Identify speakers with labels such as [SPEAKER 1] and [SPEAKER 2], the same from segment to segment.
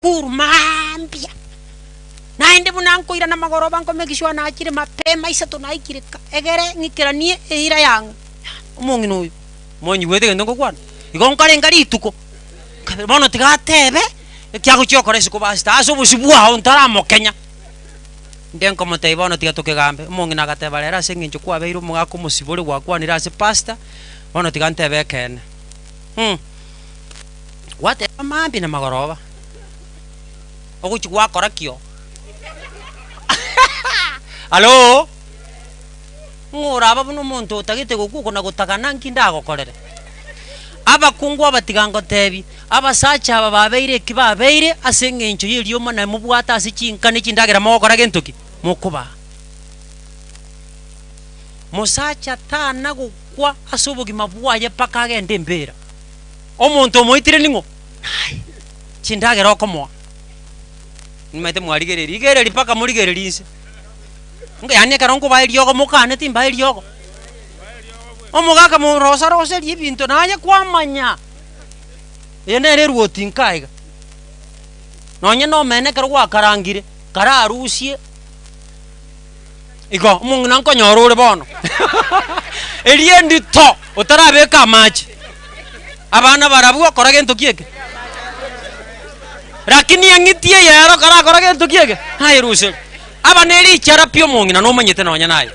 [SPEAKER 1] thukuru mambia naende bunankoira na magoroba nkomekishwa na akire mapema isa tunaikirika egere ngikiranie eira yangu omongi noyu monyi wete ngendo kwana igonkare ngari ituko bono tigatebe kyago cyokore siko basta aso busibwa ho ntaramo Kenya ndenko mutei bono tigatoke gambe omongi nagateba rera senginjo kwa beiro mugako musibore gwakwanira ase pasta bono tigantebe kene wate mambi na magoroba oguchi gwakora kio Alo ngora ababuno muntu utagite gukuko na gutagana nkindago korere abakungu abatigango tebi abasacha aba babeire kibabeire asengencho yiriyo mana mubwata asichinkane chindagera mokora gentoki mukuba musacha tana gukwa asubugi mabwaye paka agende mbera omuntu moitire ningo chindagera okomwa nimete mwarigereri paka murigererinse nge yani karongo bairyogo mukane timbairyogo omugaka mu rosa libinto naye kwamanya yene reruo tinkaiga nonye no mene karwa karangire kararusie igo mungna nkonyorore bono eliendi to utarabeka machi abana barabuo koragento kieke lakini yangitie yero koragento kieke hairuse abaneri charapio mungina no manyete nonya naye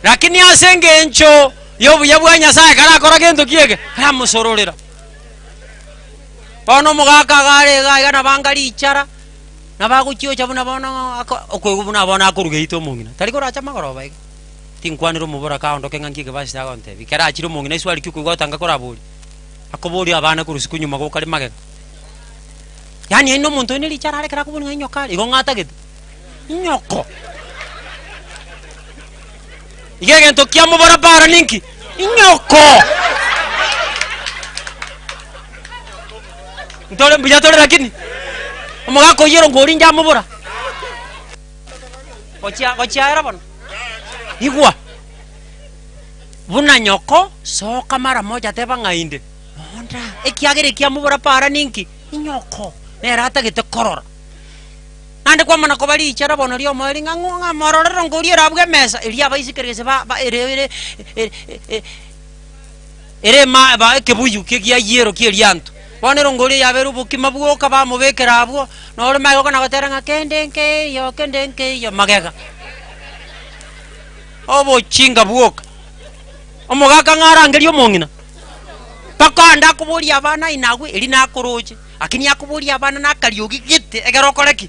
[SPEAKER 1] lakini asengencho yobu yabwanya sae karakora gento kiege ramusororera bono mugaka gare gana bangali ichara nabaguchio chabuna bono okwegubuna bono akurugeito mungina tariko racha magoroba ige tinkwaniro mubora ka ondoke ngangike basi agonte bikera achiro mungina iswali kyuko tanga koraburi akobori abana kurusiku nyuma ko kali magega yani ino muntu ni lichara ale kara kubunga nyoka igo ngata gete nyoko igege ntokia mubora para ninki nyoko ntole mbija tole lakini omugako yero ngori nja mubora kochia era bono igwa buna nyoko soka mara moja teba ngainde onda ekiagere kia mubora para ninki nyoko nera atagete korora ande kwa mana kobali ichara bono lyo mweri ngangonga mororero ngori rabwe mesa elia baisikerese ba ere ma ba kebuyu kegia yero kielianto bonero ngori yaberu bukima bwoka ba mubekera abwo nore mayo kana goteranga kendenke yo magega obo chinga bwoka omugaka ngarangerio mongina paka nda kuburi abana inagwe eli nakoroje akini yakuburi abana nakariogi gite egerokoreki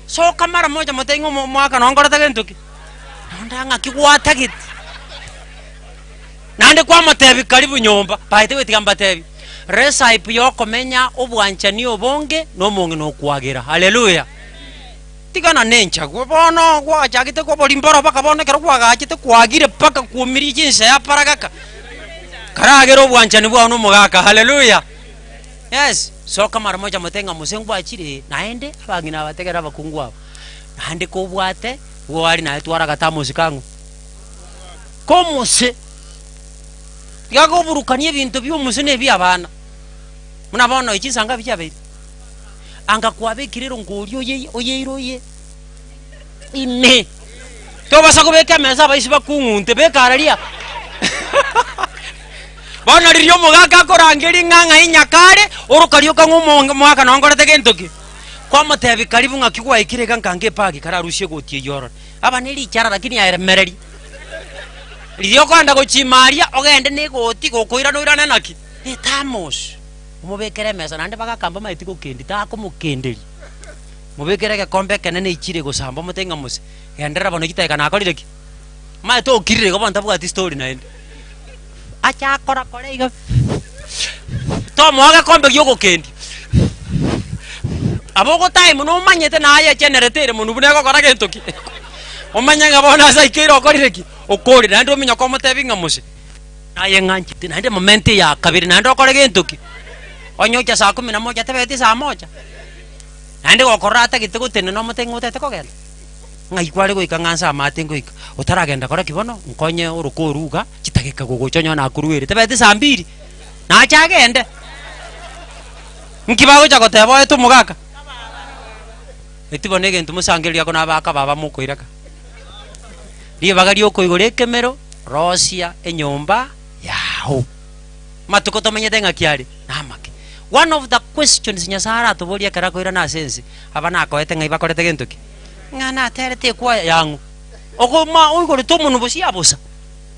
[SPEAKER 1] so kamara moja motengo mwaka nongora tagentoki ndanga kigwata gite nande kwa matebi karibu nyomba paite wetigamba tebi resa ipyo komenya obwanchani obonge no mongi no kwagira haleluya tigana nencha bono kwa chagite ko bolimboro baka bono kero kwa gachite kwagire paka kuumiri jinse ya paragaka karagero obwanchani bwa no mugaka haleluya yes so kamara moja motenga musengu achire naende abangina abategera abakungu abo nande ko bwate wari na etwara gatamusi kangu komuse yago burukanie bintu by'umusene by'abana muna bono ikisanga byabe anga kwabekirero ngori oyeyiroye ime to basa kubeka meza baisi bakungunte bekararia bana riyo mugaka korangeri nganga inyakare orukario kangumo mwaka nongora tegentoki kwa matebi karibu ngakigwa ikirega nkange pagi kararushye gotie yoro abaneri ichara lakini yaremereri riyo kwanda gochimaria ogende negoti gokoira no irana naki etamos umubekere meza nande bagakamba maiti gokendi ta kumukenderi mubekere ke kombe kenene ichire gosamba mutenga muse endera bono giteka nakorireki maiti okirire go banta bwa story naende acha kora koreiga to mwaga kombe gyogo kendi abogo time no manyete na aya generator munu bunego kora gentoki omanyanga bona saikiro korireki okori nando minya ko mutebinga muse aye nganchi nande moment ya kabiri nando kora gentoki onyocha saa 11 tebeti saa 1 nande gokorata gitego tene no mutengo tete kogenda ngai kwari goika ngansa matengo ika utaragenda kora kibono nkonye urukoruga kitageka gogochonyo na kuruwere tebeti saa 2 na chagende nkibago cha gotebo etu mugaka etibone gentu musangeria kona baka baba mukoiraka libaga lyokoigore kemero rosia enyomba yao matuko tomenyete ngakiari namake. One of the questions nyasara toboria kara koira na sense abana akoete ngai bakorete gentuki ngana terete kwa yangu okoma oigore to muno bosia bosa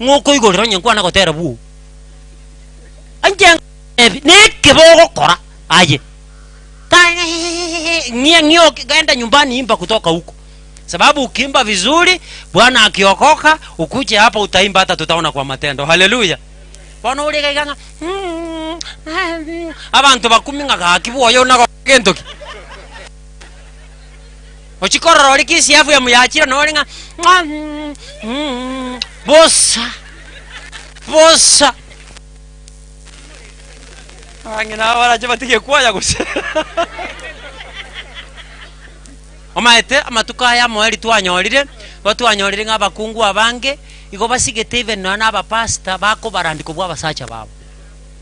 [SPEAKER 1] ngoko igore ronye kwa na gotera bu anje neke bogo kora aje ngio gaenda nyumbani imba kutoka huko, sababu ukimba vizuri Bwana akiokoka ukuje hapa utaimba hata tutaona kwa matendo. Haleluya. Bwana ule gaiganga abantu bakuminga gakibuoyo na gentoki ochikorora likisi yafu ya muyachira no linga bossa bossa angina wala jabatike kwaya guse omaete amatuka ya mweli twanyorire batwanyorire ng'abakungu abange igo basigete even na abapasta bako barandiko bwa basacha babo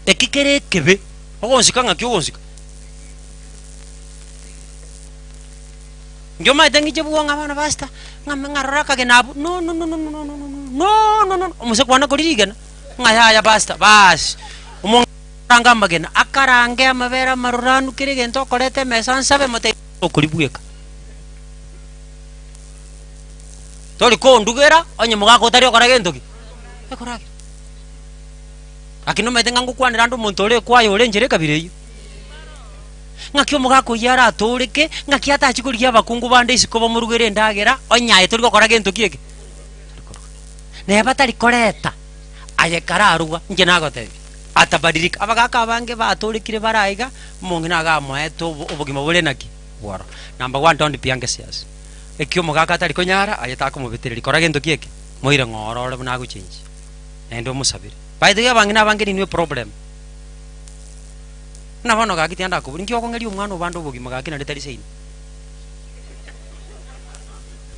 [SPEAKER 1] ekikere kebe ogonsika ngaki ogonsika ndio maite ngije buonga bana basta ngaraka genabu no umuse kwana kuligana ngaya basta bas umonganga magena akarange amabera maruranu kirige ntokorete mesansabe mote okuribueka tori ko ndugera onye mugako tari okorage ntoki ekorage akino metenga ngukwanira ndu muntu uri kwayo uri njire kabire iyo ngakyo mugako yara aturike ngakiata achikuria abakungu bande isikobo murugere ndagera onyaye turi gokorage ntoki eke neba tari koreta aye kararuga nje nagote atabadilika abagaka abange baturikire baraiga mungina agamweto ubugima bure naki waro number 1 don't be anxious ekyo mugaka tari konyara ayetaka mubetereri korage ntoki eke moire ngorore buna guchinji endo musabire by the way bangina bangeni ni problem na bono gakiti anda ko ngyo kongeri umwana ubando ubugima gakina ndetari seini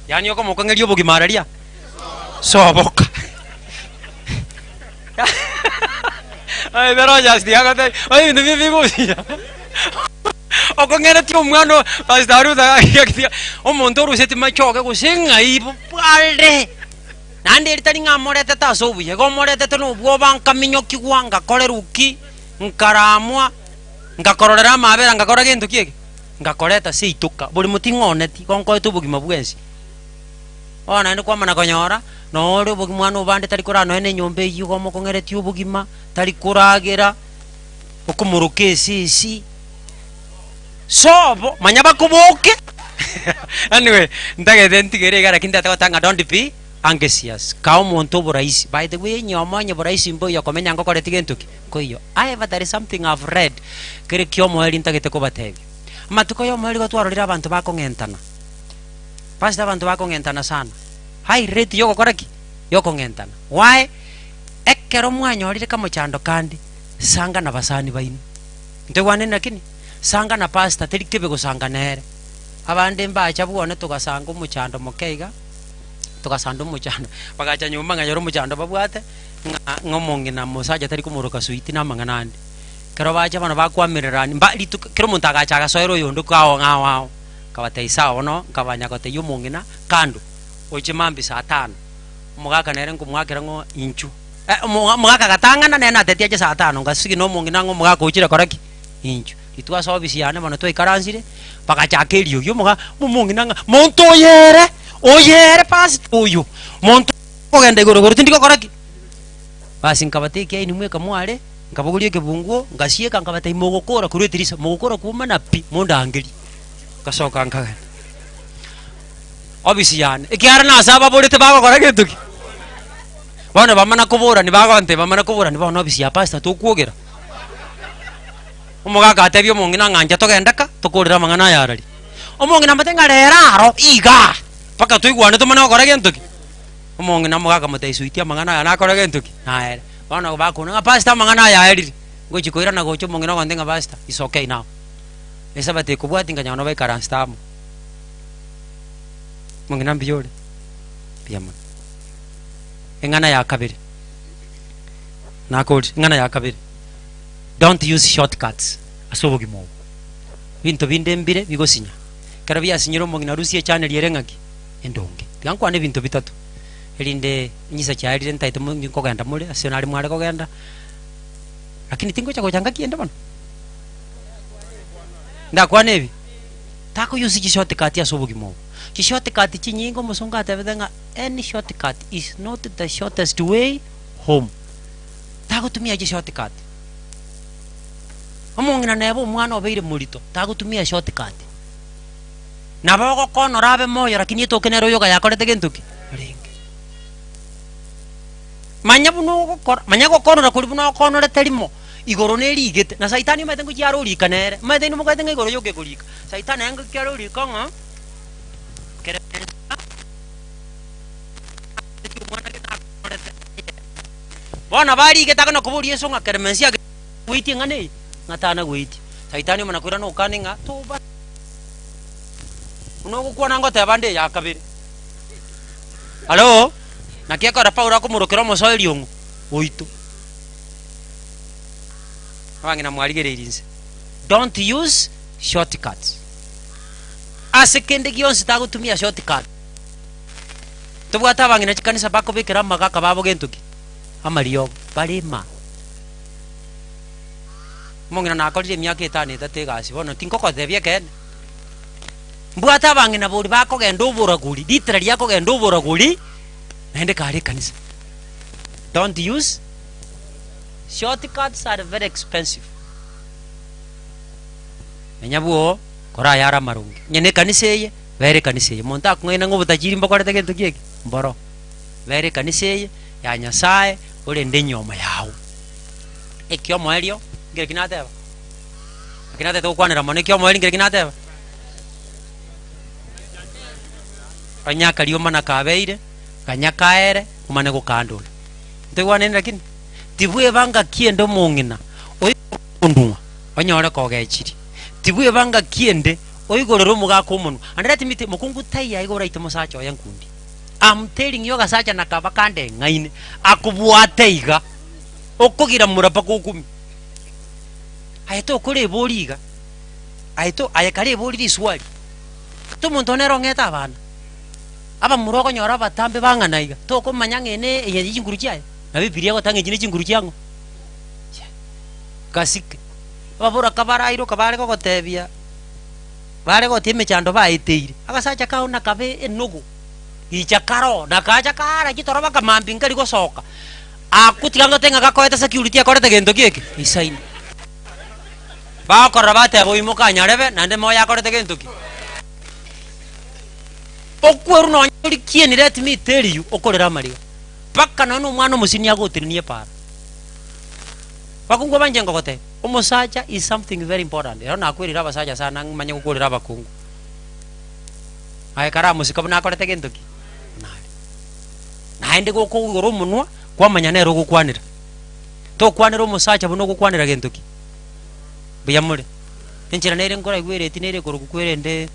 [SPEAKER 1] yani yoko mukongeri ubugima araria soboka ay pero ya sti agate ay ndi bibusia okongera ti umwana bastaru da yakiti omuntu ruseti machoke gusinga ibu palde nandi eritari ngamorete tasobuye gomorete teno bwo banka minyoki gwanga koleruki nkaramwa ngakororera mabera ngakora gintu kiege ngakoreta seituka buri mutingoneti konko etubugima bwensi ona ndi kwa mana konyora no ri bugima no bande tari kurano ene nyombe yugo mokongereti ubugima tari kuragira okumuruke sisi sobo manyaba kuboke anyway ndagete ntigere gara kinda tatanga don't be anxious kao muntu buraisi. By the way nyomonye buraisi mbo yakomenya ngokore tigentuki koyo but there is something I've read kire kyo mweli ntagete ko batebi matuko yo mweli gotwarorira abantu bakongentana pasta abantu bakongentana sana high rate yoko koraki yoko ngentana why ekero mwanyorire kamo chando kandi sanga na basani baini ntegwane nakini sanga na pasta terikebe gusanga nere abande mbacha buone tugasanga umuchando mokeiga tukasanda umuchando bagacha nyuma nganyoro umuchando babwate ngomonge na musaja tari kumuruka suiti na manganandi kero bacha bana bakwamirerani mbali kero muntu agacha gasoero yondo kawo ngawo kabateisa ono kabanya kote yumongina kando oche mambi saa 5 mugaka nere ngumwakira ngo inchu mugaka gatangana nena tetia saa 5 ngasigi no mongina ngo mugaka uchira koraki inchu itwa service yane bana to ikaransire bagacha kerio yo mungina monto yere oyere pasi uyu monto ogenda igorogoro tindiko koraki basi nkabateke ini mweka mwale nkabugulie kebunguo ngasieka nkabata imogokora kuretirisa mogokora kuma na pi monda angeli kasoka nkaga obisi yane ikiara na saba bolete bago koraki tuki bana bamana kubura ni bago ante bamana kubura ni bana obisi ya pasta tokuogera omugaka atebyo mongina nganja togendaka tokurira mangana yarari omongina matenga reraro iga paka tuigwane tumana korage ntoki omongina mugaka mutaisuitia mangana na korage ntoki naere bana bakuna pasta mangana yaeri ngochi koira na gocho mongina gondenga pasta is okay now esabate kubwati nganya no be karanstamu mongina mbiyore piyama engana ya kabiri na kodi engana ya kabiri don't use shortcuts asobogimo bintu bindembire bigosinya karabia sinyiro mongina rusie channel yerengaki endonge tigankwane bintu bitatu elinde nyisa chairi ntaite mungo genda muri asionari mware kogenda lakini tingo chako changa kienda bana ndakwane ebi tako yusi shortcut ya sobo gimo shortcut chinyingo musonga tavedenga any shortcut is not the shortest way home tako tumia shortcut omongina nebo mwana obeire murito tako tumia shortcut naboko kono rabe moyo lakini tokenero yoga yakorete gentuki ringe manya kono ra kuri buno kono re terimo igoro ne rigete na saitani mete ngukyaro rikanere mete ni mukate ngigoro yoge kurika saitani anga kyaro rikanga kere bona bari geta kana kuburi yeso ngakeremensia witi ngane ngatana witi saitani mana kwira no kaninga toba unogo kwana ngote bande ya kabiri halo nakieka ra paura kumurukira mosoiri ongu oito wangina mwarigereirinse don't use shortcuts asekende gionse tagutumia shortcut tubwata bangina chikanisa bako bikira magaka babo gentuki amario barima mongina nakorire myaka 5 itategasi bono tinkoko thebia kene mbwata bangina buri bako genda uburaguri literally yako genda uburaguri naende kare kanisa don't use shortcuts are very expensive enyabuo kora yara marungi nyene kaniseye very kaniseye monta kungena ngo butajiri mbokorete gento kieki mboro very kaniseye ya nyasaye ore ndenyoma yawo ekyo moelio ngere kinateba kinate to kwanera mone kyo moeli ngere kinateba anyaka liyo mana kabeire kanyakaere umane gukandula ntegwane lakini tibwe banga kiendo mongina oyonduma onyore kogechiri tibwe banga kiende oigorero mugako munu andati mite mukungu taiya igora ite musacho yankundi I'm telling you gasacha nakaba kande ngaine akubwate iga okugira murapa kokumi ayeto kore boliga ayeto ayakare boliri swali to muntu nerongeta abana aba muroko nyora batambe bangana iga to ko manyangene ye inguru cyaye na bibilia gotange jine inguru cyango kasike babura kabara iro kabare ko gotebia bare gotime chando baiteire agasacha kauna kabe enogo ichakaro nakaja kara kitoroba kamambi ngari gosoka akutiganga tenga gakoeta security akorete gento kieke isaini ba korabate boimuka nyarebe nande moya akorete gento ki okweru no nyori kieni let me tell you okorera mariga paka nano mwana musini agotirinie para bakungu banjengo gote omusacha is something very important era nakwirira basacha sana manya gukorera bakungu ayekara musika buna akorete gento ki naende goko goro munwa kwa manyanero gukwanira to kwanira omusacha buno gukwanira gento ki biyamure enchira nere ngora igwireti nere koro gukwirende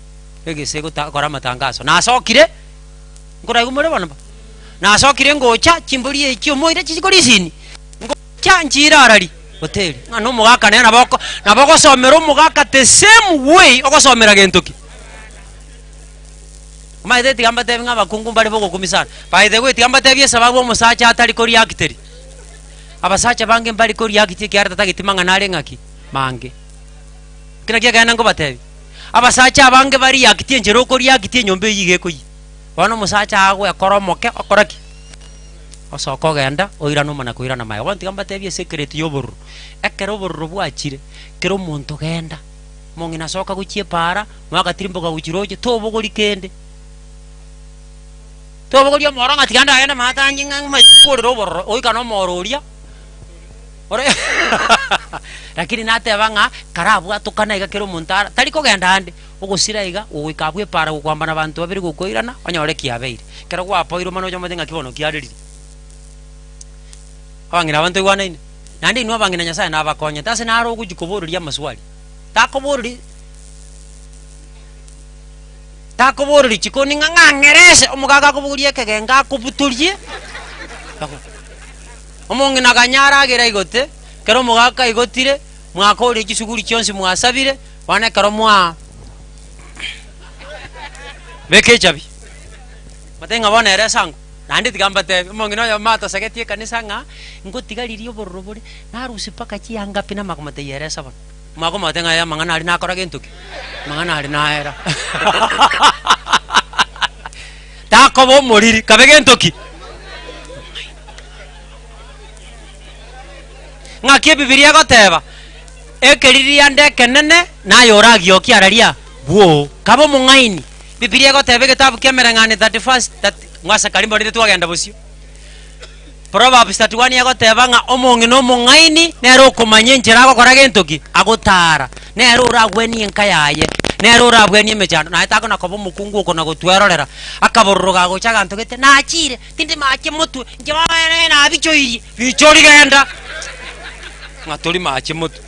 [SPEAKER 1] egesego takora matangazo nasokire ngora igumure bana nasokire ngocha chimburi ekyo moire chikorisini ngocha njira arari hotel ngano mugaka nena naboko somero mugaka the same way okosomera gento ki maide tigamba tevinga bakungu bali boko kumisana by the way tigamba tevye sababu omusacha atali ko reacteri abasacha bange bali ko reacteri kyarata tagitimanga nale ngaki mange kira kyagana ngo batevi abasacha bange bari reacteri njero ko reacteri nyombe yige ko yi bano musacha agwe akoromoke akoraki osoko genda oira no mana koira na mayo wanti gamba tevye secret yoburu ekero buru bwachire kero muntu genda mongina soka guchie para mwaka tirimbo ga guchiroje to bogori kende to bogoria moranga tiganda ayana matanji ngang makorero borro oika no mororia ore lakini nate banga karabu atukana iga kero muntara taliko genda ande ogosira iga ogikabwe para gukwambana bantu babiri gukoirana onyore kiabeire kero gwa poiro mano jomo tenga kibono kiariri abangira abantu igwana ine nandi inwa bangina nyasaye nabakonye tase naro gujikoboruria maswali takoboruri chikoni ngangerese omugaga kuburie kegenga kubuturie omongi nakanyara agera igote kero mugaga igotire mwakore kisuguri kyonsi mwasabire wane karomwa beke chabi matenga bona era sangu nandi tigamba te mongino yo mato sagetie kanisa nga ngotigalirio borobore narusi paka chianga pina makomate yere saban mako matenga ya mangana ali nakora gentuki mangana ali naera tako bo moriri kabegentoki ngaki bibilia goteba ekeriria ndeke nene nayo oragio kiararia buo kabo mungaini bibilia goteba gitabu kiemerengane 31 ngwasa karimbo ndite twagenda busio Proverbs 31 yagoteba nga omongi no mungaini nero kumanye njira gokora gentoki agotara nero uragweni enka yaye nero uragweni mechando na etako nakobo mukungu uko na gotwerorera akaborroga gocha ganto gete nachire tindi mache mutu njema na bichoiri bichori genda ngatori mache mutu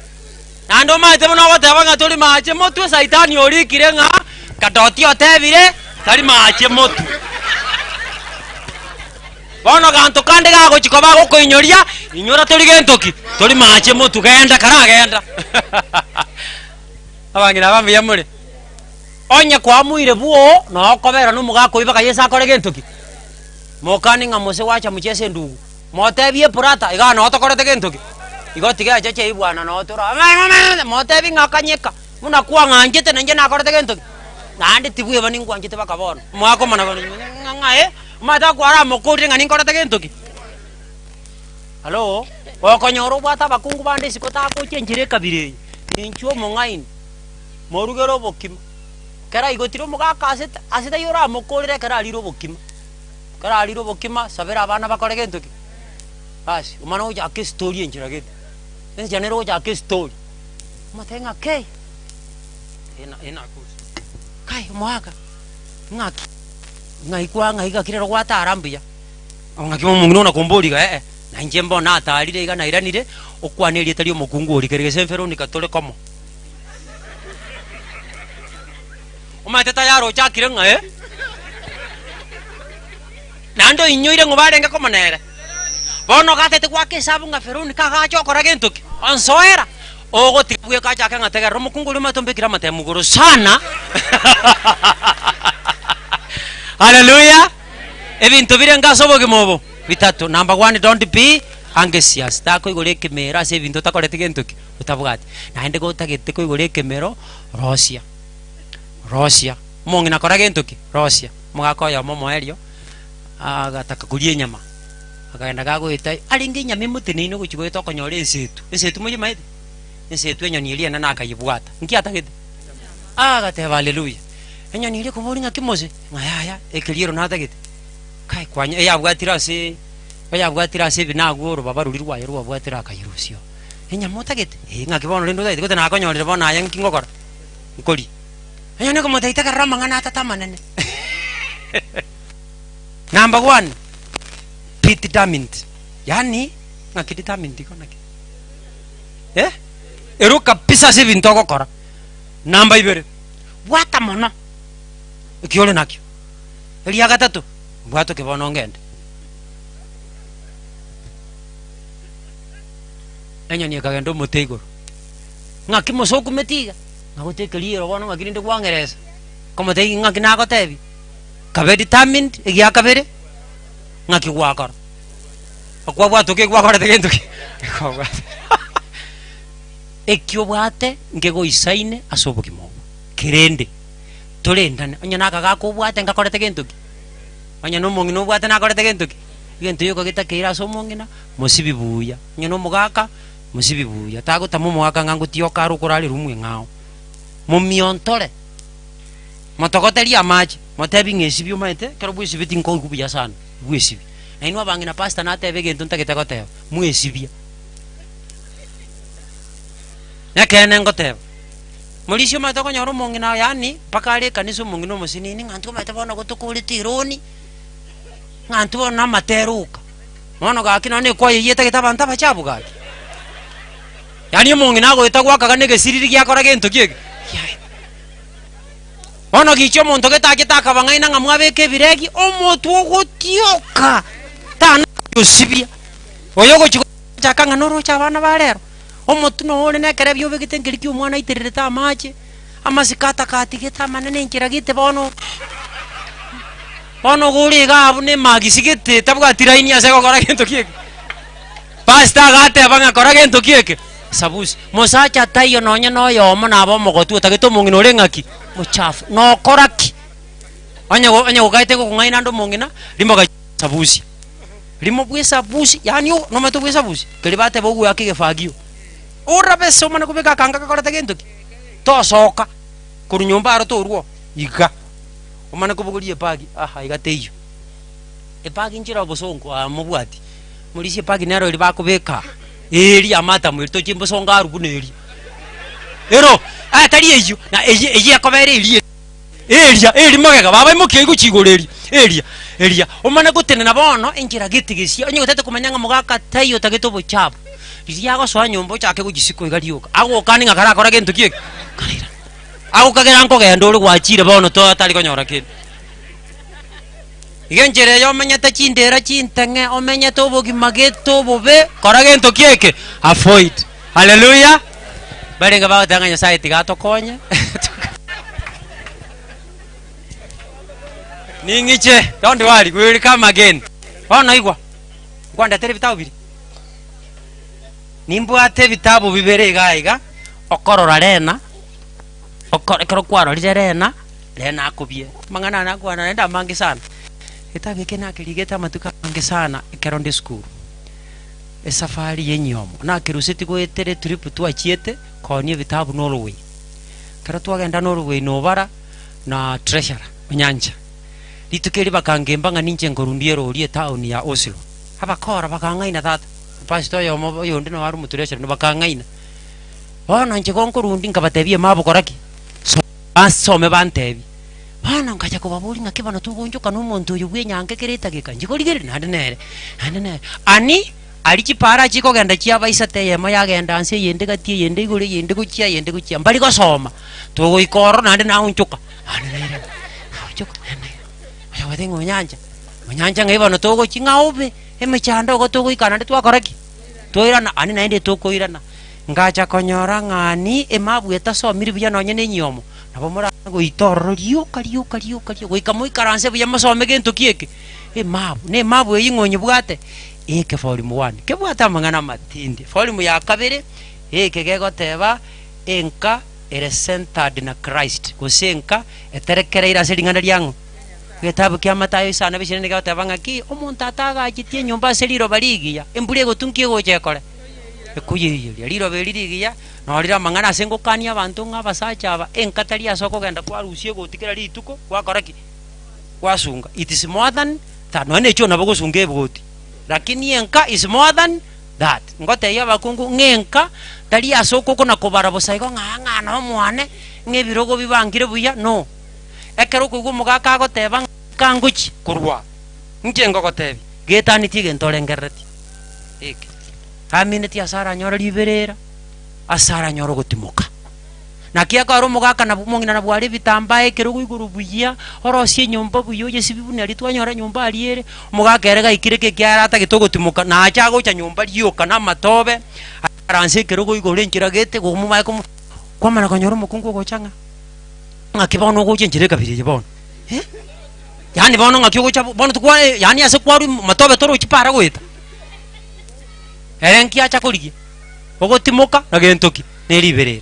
[SPEAKER 1] nando maite muno goteba ngatori mache mutu saitani orikire nga kadoti otebire tari mache mutu bono ganto kande gago chikoba go koinyoria inyora tori gentoki tori mache mutu genda karagenda abangira bambi yamure onya kwa muire buo no kobera no mugako ibaka yesa kore gentoki mokani ngamose wacha muchese ndugu motebie purata iga no tokorete gentoki igotiga chache ibwana no tora motebi ngakanyeka muna kwa ngangete nanje nakorete gentoki nandi tibuye bani ngwangete bakabona mwako mana ngae mata kwara mokuri ngani korete gentoki halo okonyoro bwata bakungu bande sikota ko chenjire kabire inchuo mongaini morugero bokima kara igotiro mugaka asita yora mokorire kara aliro bokima sabera abana bakore gentoki basi umana uja ke story enjira gete nje nero uja ke story matenga ke ena kus kai mwaka ngaki ngaikwa ngaika kirero gwata arambia ngaki mungino na komboliga na njembo na atalire iga na iranire okwanerie tari omukungu orikerege semfero nikatole komo umateta yaro chakire nga nando inyoire ngobarenge komonere bono gatete gwake sabu nga feroni kagacho kora gentoki onsoera ogotigwe kachaka ngategera omukungu lima tombekira matemuguru sana haleluya ebintu birengasobo gimobo bitatu number 1 don't be anxious tako igore kemera se bintu takorete gentoki utabwati naende gotagete ko igore kemero Rosia mongi nakora gentoki Rosia mugakoya momo erio agataka kurie nyama akaenda gagwita aringi nyama mutinino guchigweta konyore ensetu muje maite ensetu enyoni iria na nakayibwata nkiatagete agateba haleluya enyoni iria kumoringa kimose ngayaya ekeliero natagete kai kwanya yabwatira se binaguro babaruri rwaye rwabwatira akayirusio enyamotagete ngakibono lindo taite gote nakonyorere bona yankingokora nkori enyone ko motaita karama ngana tatamanene number 1 be determined yani ngakidetermined ikonake ero kabisa se binto gokora number 2 bwata mono kiole nakyo elia gatatu bwato kibono ngende enyoni kagendo mutego ngakimosoku metiga ngagotekeliero bono ngakirinde kwangereza komotegi ngakinagotebi kabe determined egia kabere ngakigwakora akwa bwato ke gwakora tegentoki ekyo bwate ngego isaine asoboki mo kirende tolendane onya nakaga ko bwate ngakorete gentoki onya no mongino bwate nakorete gentoki gento yoko gitakira so mongina mosibibuya onya no mugaka mosibibuya tago tamo mwaka ngangu tioka rukurali rumwe ngao momiontore motogoteria maji motebi ngesibio maite kero bwisibiti nko kubuya sana bwisibi na inwa bangi na pasta na tebe gento ntagetegote mwesibia nakene ngoteba mulisio matoko nyoro mongina yani pakale kaniso mongino musinini ngantu mate bona gotukuliti ironi ngantu bona materuka mono gakino ne kwa yiyete gitabanta bachabu gaki yani mongina go itagwa kaganege siriri gyakora gento kiege ono gicho muntu getakitaka bangaina ngamwabeke biregi omotu gotioka tana yosibia oyogo chakanga noro chabana barero omotu no ore nekere byo begite ngiriki umwana iterere ta mache ama sikata kati geta manene nkira gite bono guri gabu ne magisi gite tabwa tiraini ase gokora gento kieke pasta gate banga kora gento kieke sabusi musacha tayo nonya no yomo nabo mogotu tagito mungino rengaki muchafu no koraki anya gokaite ko ngaina ndo mungina limo ga sabusi limo bwe sabusi yani no mato bwe sabusi kelibate bogu yake gefagio ora beso mana kubeka kanga kora tagento to soka kuru nyumba aro to ruo iga omana kubugurie pagi aha igateyo epagi njira bosongo amubwati mulisi pagi nero libakubeka eri amata mwito chimbo songa rubuneri ero atari eyo na eyi akobere eri mogega baba imuke guchigoreri eria omana gutene na bono engira gitigisia onye gutete kumanyanga mugaka tayo tagito bochabu riya go swa nyombo chake gugisiko igarioka ago kani ngakara akora gento kieke karira ago kagera nko gendo uri gwachire bono to atari konyora kindi igenjere yo menyete chindera chintenge omenyete obogima geto bobe kora gento kieke avoid haleluya barenga batanganya site gato konye ningiche don't worry we will come again ona igwa kwanda tele vitabu biri nimbwate vitabu bibere gaiga okorora rena okoro kwaro rena akubie mangana na kwa naenda mangi sana itabe kena kiligeta matuka mangi sana keronde school safari yenyomo na kirusiti ko etere trip twachiete konie vitabu Norway kara twagenda Norway no bara na treasure nyanja litukeri bakangemba nga ninje ngorundiero rie town ya Oslo abakora bakangaina tata pastor yomo yonde no waru mutreasure no bakangaina bana nje konkorundi ngabatebie mabo koraki so asome bantebi bana ngaja ko baburi ngakibana tugonjoka no muntu uyu bwenyange kereta gekanje koligere nane ani aliki para chiko genda chia baisate yema yagenda anse yende gatie yende igure yende guchia mbali ko soma to ikoro nande na unchuka anene unchuka ayo wadengo nyanja ngaiba to go chinga obe emechando go to go ikana nde twakoraki toirana ani naende to koirana ngacha konyora ngani emabu etasomiri buya nonye ne nyomo nabo mura go itorro riuka go ikamo ikaranse buya masome gento kieke emabu eyingonye bwate eke volume 1 kebwata mangana matindi volume ya kabere eke gegoteba enka ere centered na Christ kusenka eterekereira seringana lyango getabu kya Matayo sana bishene gegoteba ngaki omuntu ataga agitie nyumba seriro baligiya embure gotunkie gochekore ekuyiye liro belirigiya no lira mangana asengo kania abantu ngabasacha aba enkatali asoko genda kwarusie gotikira lituko kwakoraki kwasunga it is more than that no necho nabo gosunga ebogoti lakini enka is more than that ngote ya bakungu ngenka tali asoko kona kobara bosaigo nganga no mwane ngebirogo bibangire buya no ekero kugo mugaka goteba kanguchi kurwa njengo gotebi getani tige ntorengereti eke amineti asara nyoro liberera asara nyoro gotimoka nakia karo mugaka na mungina na bwari bitambaye kero iguru buya orosie nyumba buyo yesibibu nari twanyora nyumba aliere mugaka erega ikireke kyarata gitogotimoka na acha gocha nyumba ryoka na matobe aranse kero iguru nkiragete gumumaye kwa mana konyoro mukungu gochanga ngakibono goche njireka birije bono yani bono ngakyo gocha bono tukwa yani ase kwaru matobe toro chipara goita erenki acha koligi ogotimoka na gentoki neriberera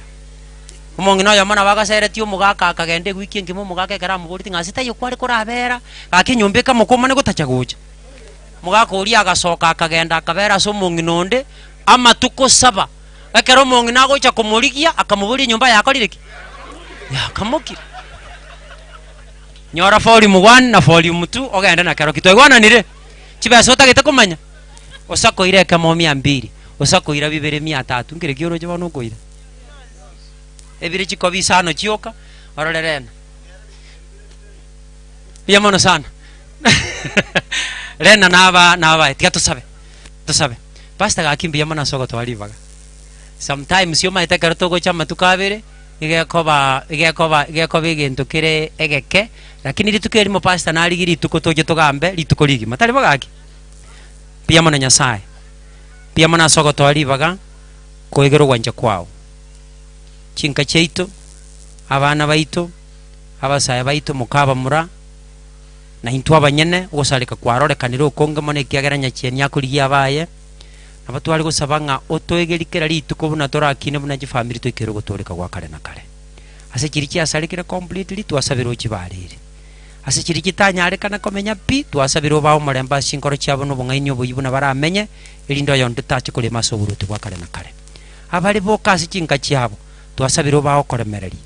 [SPEAKER 1] omongi no yamana bagaseretio mugaka akagende gwiki ngimo mugaka ekara mugoriti ngasita yo kwari korabera gakinyumbika mukomane gutacha gocha mugaka uri agasoka akagenda akabera so mongi nonde amatuko saba ekero mongi nagocha kumurigia akamuburi nyumba yakorireki yakamuki nyora volume 1 na volume 2 ogenda na kero kitwegwana nire chibeso tagite kumanya osako ire kamo 200 osako ira bibere 300 ngire kioro je bano koira ebire chikobi sano chioka ororerena biamono sana rena naba tiga tusabe pasta gakimbia mana sogo twalivaga sometimes yo maite karto go chama tukabere igekoba igento kire egeke lakini litukeri mo pasta na ligiri tukotoje togambe litukoligi matali bagaki pia mona nyasaye pia mona sogo twalivaga koigero gwanja kwao chinka cheito abana baito abasaya baito mukaba mura na into abanyene gusarika kwarorekanira ukonge mone kiageranya chieni akurigia abaye abatwari gusabanga otoegerikera rituko buna torakine buna ji family toikero gutoreka gwa kare na kare ase kiriki asarikira completely twasabiro chibarire ase kiriki tanyare kana komenya pi twasabiro bawo maremba sinkoro cyabo no bungainyo buyibuna baramenye irindo yonde tachi kuri masoburuti gwa kare na kare abari boka ase kinka cyabo twasabiro bawo koremereri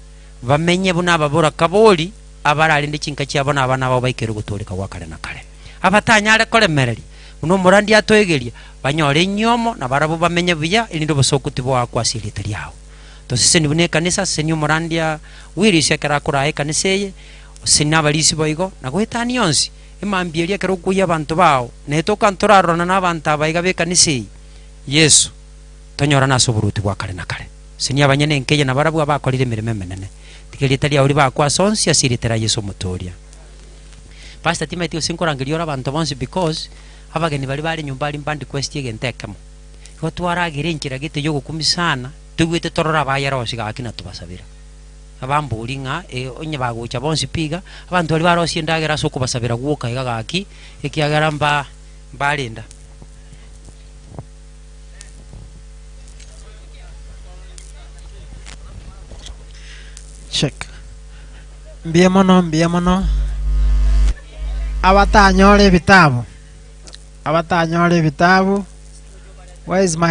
[SPEAKER 1] bamenye buna ababura kaboli abarari ndi kinka cyabo na abana babo baikero gutoreka gwa kare na kare abatanyare koremereri uno murandi atoegeria banyore nyomo na barabu bamenye biya irindo bosokuti bwa kwasirite yawo to sese ni bune kanisa sese ni murandi ya wiri sekera kurae kaniseye sina balisi boigo na gwetani yonsi imambieria kero kuya abantu bao neto kantorarona na abantu abaiga be kanisei Yesu tonyora na soburuti gwa kare na kare sini abanyene nkeje na barabu abakorire mirime menene tikiritari uri bakwa sonsi asiritera Yesu mutoria Pastor Timothy sinkorangiriora abantu bonse because abageni bari nyumbari mbandi quest yegentekamo ko twaragire nkira gite yo gukumisana tugwite torora bayara osiga akina tubasabira abamburi nga onye bagucha bonse piga abantu bari barosi ndagera so kubasabira guka igagaki ikiagara mbalinda
[SPEAKER 2] check mbie mono abatanyore vitabu where is my